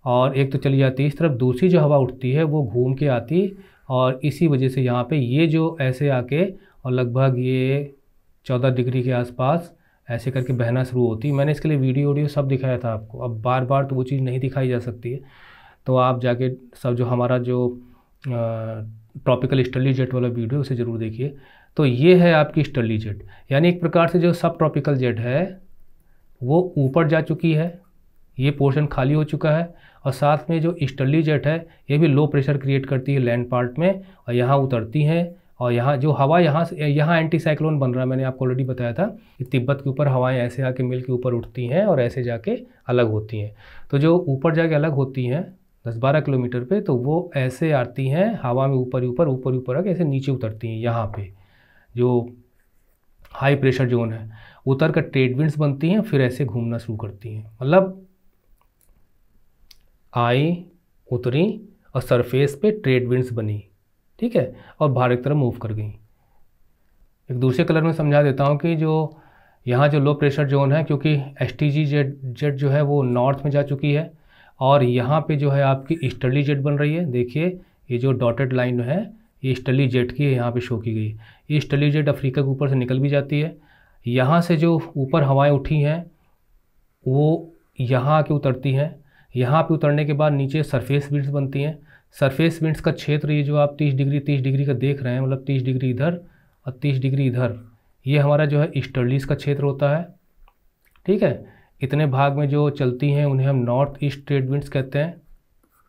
और एक तो चली जाती है इस तरफ, दूसरी जो हवा उठती है वो घूम के आती है और इसी वजह से यहाँ पे ये जो ऐसे आके और लगभग ये 14 डिग्री के आसपास ऐसे करके बहना शुरू होती है। मैंने इसके लिए वीडियो सब दिखाया था आपको, अब बार बार तो वो चीज़ नहीं दिखाई जा सकती है, तो आप जाके सब जो हमारा जो ट्रॉपिकल ईस्टर्ली जेट वाला वीडियो उसे ज़रूर देखिए। तो ये है आपकी ईस्टर्ली जेट, यानी एक प्रकार से जो सब ट्रॉपिकल जेट है वो ऊपर जा चुकी है, ये पोर्शन खाली हो चुका है, और साथ में जो ईस्टर्ली जेट है ये भी लो प्रेशर क्रिएट करती है लैंड पार्ट में और यहाँ उतरती हैं, और यहाँ जो हवा यहाँ से यहाँ एंटी साइक्लोन बन रहा है, मैंने आपको ऑलरेडी बताया था कि तिब्बत के ऊपर हवाएं ऐसे आके मिल के ऊपर उठती हैं और ऐसे जाके अलग होती हैं। तो जो ऊपर जाके अलग होती हैं 10-12 किलोमीटर पे, तो वो ऐसे आती हैं हवा में ऊपर आके ऐसे नीचे उतरती हैं यहाँ पे जो हाई प्रेशर जोन है, उतर कर ट्रेड विंड्स बनती हैं, फिर ऐसे घूमना शुरू करती हैं। मतलब आई, उतरी और सरफेस पे ट्रेड विंड्स बनी, ठीक है, और बाहर की तरफ मूव कर गई। एक दूसरे कलर में समझा देता हूँ कि जो यहाँ जो लो प्रेशर जोन है, क्योंकि STG जेट जो है वो नॉर्थ में जा चुकी है, और यहाँ पे जो है आपकी ईस्टर्ली जेट बन रही है। देखिए ये जो डॉटेड लाइन है ये ईस्टर्ली जेट की है, यहाँ पे शो की गई। ये ईस्टर्ली जेट अफ्रीका के ऊपर से निकल भी जाती है। यहाँ से जो ऊपर हवाएं उठी हैं वो यहाँ आके उतरती हैं। यहाँ पे उतरने के बाद नीचे सरफेस विंड्स बनती हैं। सरफेस विंड्स का क्षेत्र ये जो आप 30 डिग्री का देख रहे हैं, मतलब 30 डिग्री इधर और 30 डिग्री इधर, ये हमारा जो है ईस्टर्लीज का क्षेत्र होता है, ठीक है। इतने भाग में जो चलती हैं उन्हें हम नॉर्थ ईस्ट ट्रेड विंड्स कहते हैं,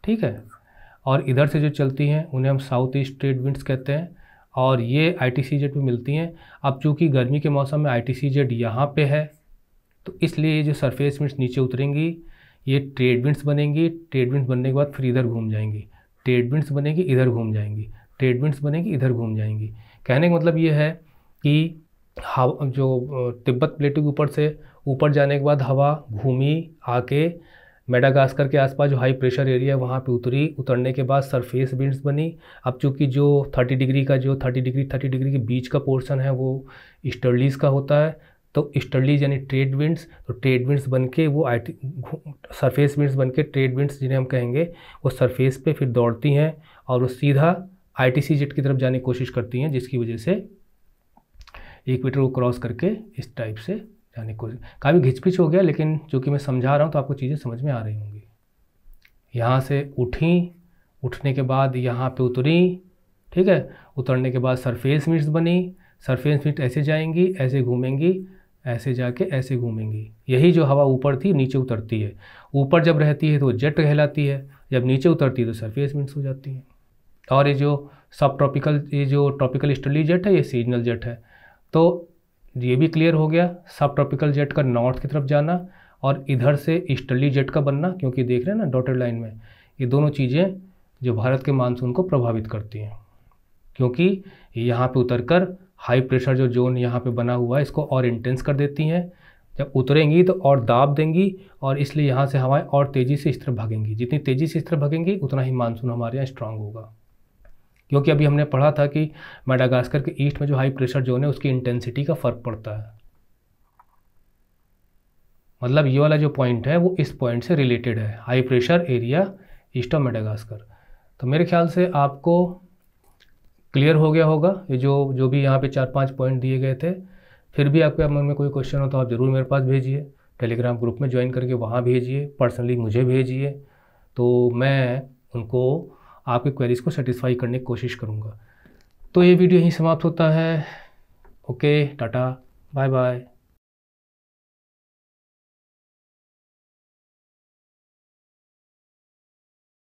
ठीक है। और इधर से जो चलती हैं उन्हें हम साउथ ईस्ट ट्रेड विंड्स कहते हैं, और ये ITC जेट में मिलती हैं। अब चूँकि गर्मी के मौसम में ITC जेट यहाँ पे है, तो इसलिए ये जो सरफेस विंड्स नीचे उतरेंगी ये ट्रेड विंड्स बनेंगी। ट्रेड विंड्स बनने के बाद फिर इधर घूम जाएंगी, ट्रेड विंड्स बनेगी, इधर घूम जाएंगी, ट्रेड विंड्स बनेगी, इधर घूम जाएंगी। कहने का मतलब ये है कि हवा जो तिब्बत प्लेटू के ऊपर से ऊपर जाने के बाद हवा घूमी आके मेडागास्कर के आसपास जो हाई प्रेशर एरिया है वहाँ पे उतरी। उतरने के बाद सरफेस विंड्स बनी। अब चूँकि जो 30 डिग्री के बीच का पोर्शन है वो ईस्टर्लीज का होता है, तो ईस्टर्लीज यानी ट्रेड विंड्स, तो ट्रेड विंड्स बन के वो सरफेस विंड्स बन के ट्रेड विंड्स जिन्हें हम कहेंगे वो सरफेस पे फिर दौड़ती हैं और वो सीधा ITC जेट की तरफ जाने की कोशिश करती हैं, जिसकी वजह से इक्वेटर को क्रॉस करके इस टाइप से जाने की कोशिश। काफ़ी घिचपिच हो गया, लेकिन चूँकि मैं समझा रहा हूँ तो आपको चीज़ें समझ में आ रही होंगी। यहाँ से उठी, उठने के बाद यहाँ पे उतरी, ठीक है। उतरने के बाद सरफेस विंड्स बनी। सरफेस विंड्स ऐसे जाएंगी, ऐसे घूमेंगी, ऐसे जाके ऐसे घूमेंगी। यही जो हवा ऊपर थी नीचे उतरती है। ऊपर जब रहती है तो जेट कहलाती है, जब नीचे उतरती है तो सरफेस विंड्स हो जाती हैं। और ये जो सब ट्रॉपिकल, ये जो ट्रॉपिकल ईस्टर्ली जेट है ये सीजनल जेट है। तो ये भी क्लियर हो गया, सब ट्रॉपिकल जेट का नॉर्थ की तरफ जाना और इधर से ईस्टर्ली जेट का बनना, क्योंकि देख रहे हैं ना डॉटेड लाइन में, ये दोनों चीज़ें जो भारत के मानसून को प्रभावित करती हैं, क्योंकि यहाँ पे उतरकर हाई प्रेशर जो जोन यहाँ पे बना हुआ है इसको और इंटेंस कर देती हैं। जब उतरेंगी तो और दाब देंगी, और इसलिए यहाँ से हवाएं और तेज़ी से इस तरफ भागेंगी। जितनी तेज़ी से इस तरफ भागेंगी उतना ही मानसून हमारे यहाँ स्ट्रांग होगा, क्योंकि अभी हमने पढ़ा था कि मेडागास्कर के ईस्ट में जो हाई प्रेशर जोन है उसकी इंटेंसिटी का फ़र्क पड़ता है। मतलब ये वाला जो पॉइंट है वो इस पॉइंट से रिलेटेड है, high pressure area east of Madagascar. तो मेरे ख्याल से आपको क्लियर हो गया होगा ये जो भी यहाँ पे 4-5 पॉइंट दिए गए थे। फिर भी आपके मन में कोई क्वेश्चन हो तो आप ज़रूर मेरे पास भेजिए, टेलीग्राम ग्रुप में ज्वाइन करके वहाँ भेजिए, पर्सनली मुझे भेजिए, तो मैं उनको आपके क्वेरीज़ को सेटिस्फाई करने की कोशिश करूँगा। तो ये वीडियो यहीं समाप्त होता है। Okay, tata, bye bye.